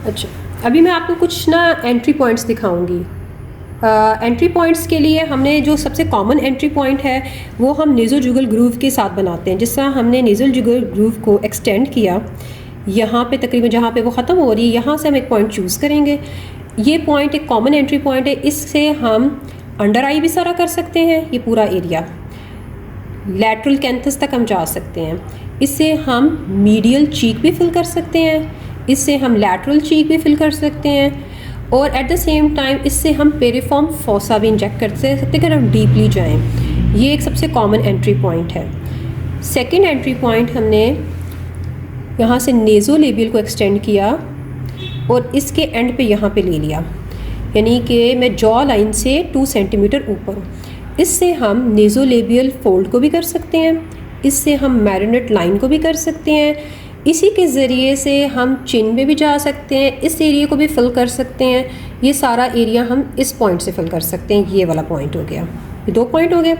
अच्छा, अभी मैं आपको कुछ ना एंट्री पॉइंट्स दिखाऊंगी। एंट्री पॉइंट्स के लिए हमने जो सबसे कॉमन एंट्री पॉइंट है वो हम नेज़ोजुगल ग्रूव के साथ बनाते हैं। जिस तरह हमने नेज़ोजुगल ग्रूव को एक्सटेंड किया, यहाँ पे तकरीबन जहाँ पे वो ख़त्म हो रही है यहाँ से हम एक पॉइंट चूज़ करेंगे। ये पॉइंट एक कॉमन एंट्री पॉइंट है, इससे हम अंडर आई भी सारा कर सकते हैं, ये पूरा एरिया लैटरल कैंथस तक हम जा सकते हैं। इससे हम मीडियल चीक भी फिल कर सकते हैं, इससे हम लैटरल चीक भी फिल कर सकते हैं, और एट द सेम टाइम इससे हम पेरिफॉर्म फोसा भी इंजेक्ट कर सकते हैं अगर हम डीपली जाएं। ये एक सबसे कॉमन एंट्री पॉइंट है। सेकंड एंट्री पॉइंट, हमने यहाँ से नेज़ोलेबियल को एक्सटेंड किया और इसके एंड पे यहाँ पे ले लिया, यानी कि मैं जॉ लाइन से 2 सेंटीमीटर ऊपर हूँ। इससे हम नेज़ोलेबियल फोल्ड को भी कर सकते हैं, इससे हम मैरिनेट लाइन को भी कर सकते हैं, इसी के ज़रिए से हम चिन में भी जा सकते हैं, इस एरिया को भी फिल कर सकते हैं। ये सारा एरिया हम इस पॉइंट से फिल कर सकते हैं। ये वाला पॉइंट हो गया, ये 2 पॉइंट हो गए।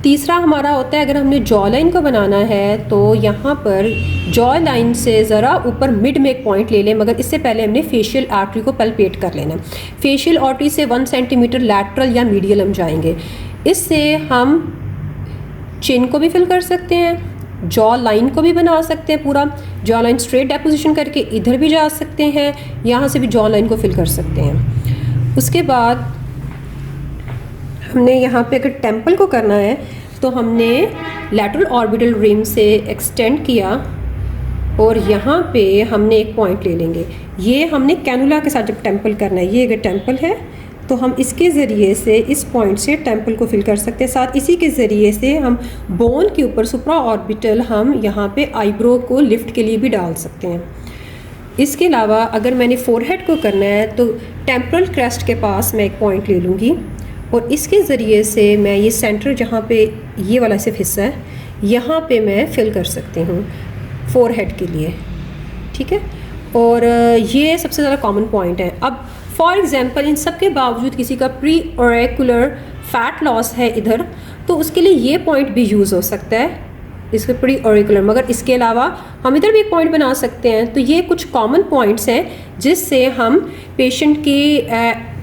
तीसरा हमारा होता है, अगर हमने जॉ लाइन को बनाना है तो यहाँ पर जॉ लाइन से ज़रा ऊपर मिड में एक पॉइंट ले लें, मगर इससे पहले हमने फेशियल आर्टरी को पल्पेट कर लेना। फेशियल आर्टरी से 1 सेंटीमीटर लैटरल या मीडियल हम जाएंगे। इससे हम चिन को भी फिल कर सकते हैं, जॉ लाइन को भी बना सकते हैं, पूरा जॉ लाइन स्ट्रेट डेपोजिशन करके इधर भी जा सकते हैं, यहाँ से भी जॉ लाइन को फिल कर सकते हैं। उसके बाद हमने यहाँ पे अगर टेम्पल को करना है तो हमने लैटरल ऑर्बिटल रिम से एक्सटेंड किया और यहाँ पे हमने एक पॉइंट ले लेंगे। ये हमने कैनुला के साथ जब टेम्पल करना है, ये अगर टेम्पल है तो हम इसके ज़रिए से इस पॉइंट से टेम्पल को फिल कर सकते हैं। साथ इसी के ज़रिए से हम बोन के ऊपर सुप्रा ऑर्बिटल हम यहाँ पे आईब्रो को लिफ्ट के लिए भी डाल सकते हैं। इसके अलावा अगर मैंने फोरहेड को करना है तो टेम्परल क्रेस्ट के पास मैं एक पॉइंट ले लूँगी और इसके ज़रिए से मैं ये सेंटर जहाँ पे ये वाला सिर्फ हिस्सा है, यहाँ पे मैं फिल कर सकती हूँ फोरहेड के लिए, ठीक है। और ये सबसे ज़्यादा कॉमन पॉइंट है। अब फॉर एग्ज़ाम्पल इन सब के बावजूद किसी का प्री ऑरेकुलर फैट लॉस है इधर, तो उसके लिए ये पॉइंट भी यूज़ हो सकता है, इसके प्री ऑरेकुलर। मगर इसके अलावा हम इधर भी एक पॉइंट बना सकते हैं। तो ये कुछ कॉमन पॉइंट्स हैं जिससे हम पेशेंट की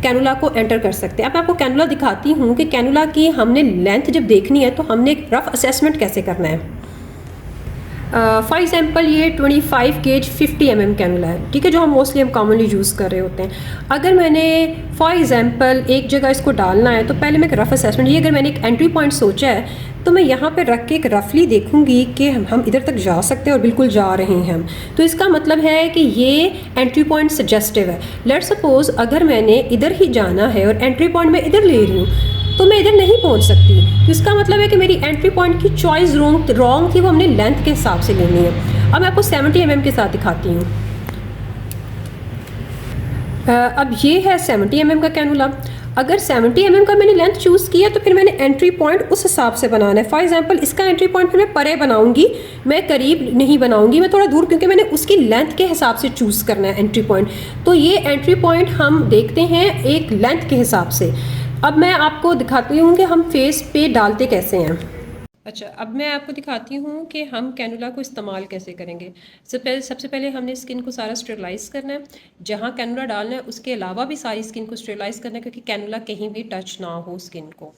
कैनुला को एंटर कर सकते हैं। अब मैं आपको कैनुला दिखाती हूँ कि कैनुला की हमने लेंथ जब देखनी है तो हमने एक रफ असेसमेंट कैसे करना है। फॉर एग्जांपल ये 25 गेज 50 mm कैनुला है, ठीक है, जो हम मोस्टली हम कॉमनली यूज़ कर रहे होते हैं। अगर मैंने फॉर एग्जांपल एक जगह इसको डालना है तो पहले मैं एक रफ असेसमेंट, ये अगर मैंने एक एंट्री पॉइंट सोचा है तो मैं यहाँ पे रख के एक रफली देखूंगी कि हम इधर तक जा सकते हैं और बिल्कुल जा रहे हैं हम। तो इसका मतलब है कि ये एंट्री पॉइंट सजेस्टिव है। लेट्स सपोज अगर मैंने इधर ही जाना है और एंट्री पॉइंट मैं इधर ले रही हूँ तो मैं इधर नहीं पहुंच सकती। तो इसका मतलब है कि मेरी एंट्री पॉइंट की चॉइस रॉन्ग थी, वो हमने लेंथ के हिसाब से लेनी है। अब मैं आपको 70 mm के साथ दिखाती हूँ। अब ये है 70 mm का कैनुला। अगर 70 mm का मैंने लेंथ चूज़ किया तो फिर मैंने एंट्री पॉइंट उस हिसाब से बनाना है। फॉर एग्जांपल इसका एंट्री पॉइंट फिर मैं परे बनाऊंगी, मैं करीब नहीं बनाऊंगी, मैं थोड़ा दूर, क्योंकि मैंने उसकी लेंथ के हिसाब से चूज़ करना है एंट्री पॉइंट। तो ये एंट्री पॉइंट हम देखते हैं एक लेंथ के हिसाब से। अब मैं आपको दिखाती हूँ कि हम फेस पे डालते कैसे हैं। अच्छा, अब मैं आपको दिखाती हूँ कि हम कैनुला को इस्तेमाल कैसे करेंगे। सबसे पहले हमने स्किन को सारा स्टेरलाइज करना है। जहाँ कैनुला डालना है उसके अलावा भी सारी स्किन को स्टेरलाइज करना है, क्योंकि कैनुला कहीं भी टच ना हो स्किन को।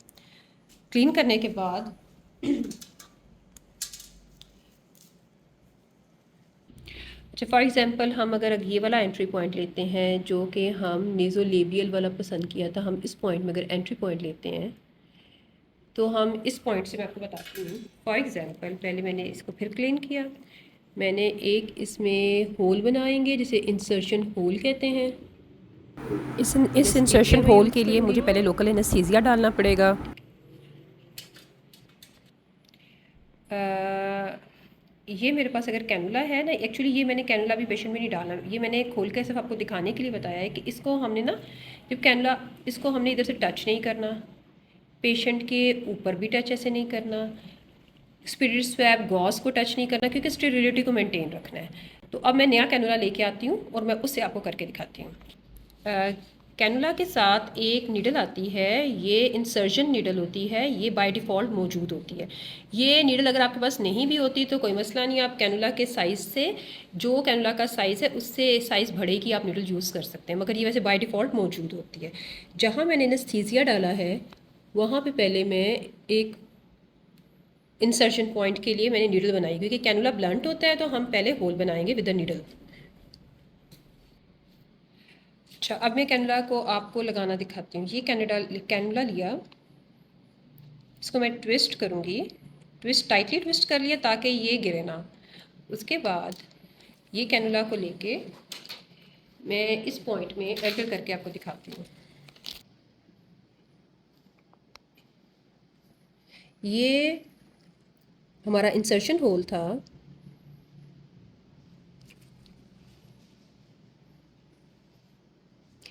क्लीन करने के बाद अच्छा, फॉर एग्जांपल हम अगर ये वाला एंट्री पॉइंट लेते हैं जो कि हम नेज़ोलेबियल वाला पसंद किया था, हम इस पॉइंट में अगर एंट्री पॉइंट लेते हैं तो हम इस पॉइंट से मैं आपको बताती हूँ। फॉर एग्जांपल पहले मैंने इसको फिर क्लीन किया, मैंने एक इसमें होल बनाएंगे जिसे इंसर्शन होल कहते हैं। इस इंसर्शन होल के लिए मुझे पहले लोकल एनेस्थीसिया डालना पड़ेगा। ये मेरे पास अगर कैनुला है ना, एक्चुअली ये मैंने कैनुला भी पेशेंट में नहीं डालना, ये मैंने खोल के सिर्फ आपको दिखाने के लिए बताया है कि इसको हमने ना, जब कैनुला, इसको हमने इधर से टच नहीं करना, पेशेंट के ऊपर भी टच ऐसे नहीं करना, स्पिरिट स्वैब गॉस को टच नहीं करना, क्योंकि स्टेरिलिटी को मेंटेन रखना है। तो अब मैं नया कैनुला लेके आती हूँ और मैं उससे आपको करके दिखाती हूँ। कैनुला के साथ एक नीडल आती है, ये इंसर्शन नीडल होती है, ये बाय डिफ़ॉल्ट मौजूद होती है। ये नीडल अगर आपके पास नहीं भी होती तो कोई मसला नहीं, आप कैनुला के साइज़ से, जो कैनुला का साइज़ है उससे साइज़ बढ़े की आप नीडल यूज़ कर सकते हैं, मगर ये वैसे बाय डिफ़ॉल्ट मौजूद होती है। जहाँ मैंने एनेस्थीसिया डाला है वहाँ पे पहले मैं एक इंसर्शन पॉइंट के लिए मैंने नीडल बनाई, क्योंकि कैनुला ब्लंट होता है तो हम पहले होल बनाएंगे विद द नीडल। अच्छा, अब मैं कैनुला को आपको लगाना दिखाती हूँ। ये कैनुला लिया, इसको मैं ट्विस्ट करूँगी, टाइटली ट्विस्ट कर लिया ताकि ये गिरे ना। उसके बाद ये कैनुला को लेके मैं इस पॉइंट में एंटर करके आपको दिखाती हूँ। ये हमारा इंसर्शन होल था,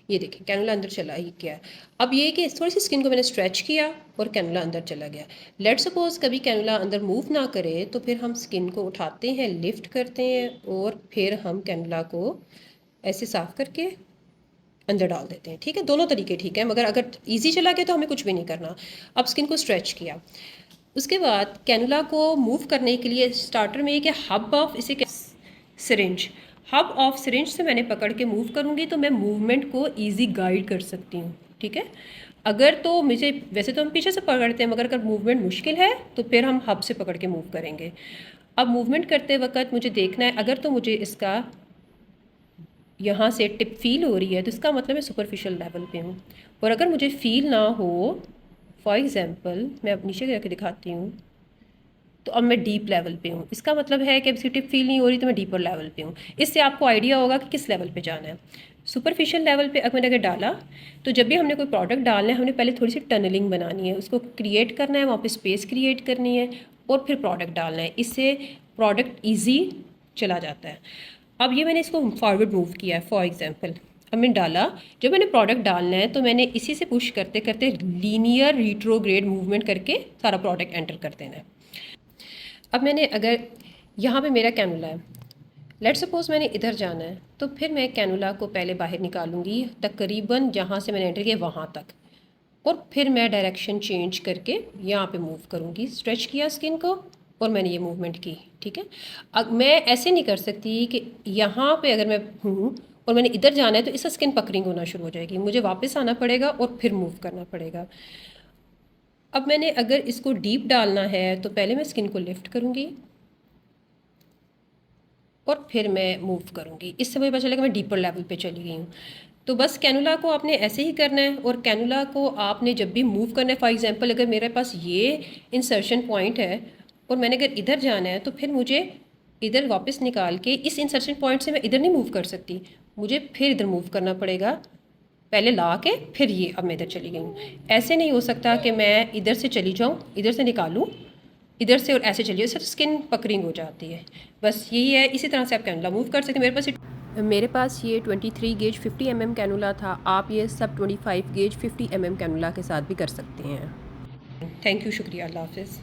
ये देखें कैनुला अंदर चला ही गया। अब ये कि थोड़ी सी स्किन को मैंने स्ट्रेच किया और कैनुला अंदर चला गया। लेट्स सपोज कभी कैनुला अंदर मूव ना करे तो फिर हम स्किन को उठाते हैं, लिफ्ट करते हैं और फिर हम कैनुला को ऐसे साफ करके अंदर डाल देते हैं। ठीक है, दोनों तरीके ठीक है, मगर अगर ईजी चला गया तो हमें कुछ भी नहीं करना। अब स्किन को स्ट्रेच किया, उसके बाद कैनुला को मूव करने के लिए स्टार्टर में कि हब ऑफ इसे सिरिंज, हब ऑफ सिरिंज से मैंने पकड़ के मूव करूँगी तो मैं मूवमेंट को इजी गाइड कर सकती हूँ। ठीक है, अगर तो मुझे वैसे तो हम पीछे से पकड़ते हैं, मगर अगर मूवमेंट मुश्किल है तो फिर हम हब से पकड़ के मूव करेंगे। अब मूवमेंट करते वक्त मुझे देखना है, अगर तो मुझे इसका यहाँ से टिप फील हो रही है तो इसका मतलब मैं सुपरफिशियल लेवल पे हूँ, और अगर मुझे फील ना हो, फॉर एग्ज़ाम्पल मैं अब नीचे करके दिखाती हूँ, तो अब मैं डीप लेवल पे हूँ, इसका मतलब है कि अब इसकी टिप फील नहीं हो रही तो मैं डीपर लेवल पे हूँ। इससे आपको आइडिया होगा कि किस लेवल पे जाना है। सुपरफिशियल लेवल पे अगर मैंने अगर डाला तो जब भी हमने कोई प्रोडक्ट डालना है हमने पहले थोड़ी सी टनलिंग बनानी है, उसको क्रिएट करना है, वहाँ पे स्पेस क्रिएट करनी है और फिर प्रोडक्ट डालना है, इससे प्रोडक्ट ईजी चला जाता है। अब ये मैंने इसको फॉरवर्ड मूव किया है, फॉर एग्जाम्पल अब मैंने डाला, जब मैंने प्रोडक्ट डालना है तो मैंने इसी से पुश करते करते लीनियर रिट्रोग्रेड मूवमेंट करके सारा प्रोडक्ट एंटर कर देना है। अब मैंने अगर यहाँ पे मेरा कैनुला है, लेट सपोज मैंने इधर जाना है तो फिर मैं कैनुला को पहले बाहर निकालूंगी तकरीबन जहाँ से मैंने एंटर किया वहाँ तक, और फिर मैं डायरेक्शन चेंज करके यहाँ पे मूव करूँगी। स्ट्रेच किया स्किन को और मैंने ये मूवमेंट की। ठीक है, अब मैं ऐसे नहीं कर सकती कि यहाँ पे अगर मैं हूँ और मैंने इधर जाना है तो इसका स्किन पकरिंग होना शुरू हो जाएगी, मुझे वापस आना पड़ेगा और फिर मूव करना पड़ेगा। अब मैंने अगर इसको डीप डालना है तो पहले मैं स्किन को लिफ्ट करूँगी और फिर मैं मूव करूँगी, इससे मुझे पता चलेगा मैं डीपर लेवल पे चली गई हूँ। तो बस कैनुला को आपने ऐसे ही करना है, और कैनुला को आपने जब भी मूव करना है, फॉर एग्जांपल अगर मेरे पास ये इंसर्शन पॉइंट है और मैंने अगर इधर जाना है तो फिर मुझे इधर वापस निकाल के इस इंसर्शन पॉइंट से मैं इधर नहीं मूव कर सकती, मुझे फिर इधर मूव करना पड़ेगा, पहले ला के फिर ये अब मैं इधर चली गई हूँ। ऐसे नहीं हो सकता कि मैं इधर से चली जाऊँ, इधर से निकालूँ, इधर से और ऐसे चलिए, इससे तो स्किन पकरिंग हो जाती है। बस यही है, इसी तरह से आप कैनुला मूव कर सकते हैं। मेरे पास ये 23 गेज 50 mm कैनुला था, आप ये सब 25 गेज 50 mm कैनुला के साथ भी कर सकते हैं। थैंक यू, शुक्रिया, अल्लाह हाफ़िज़।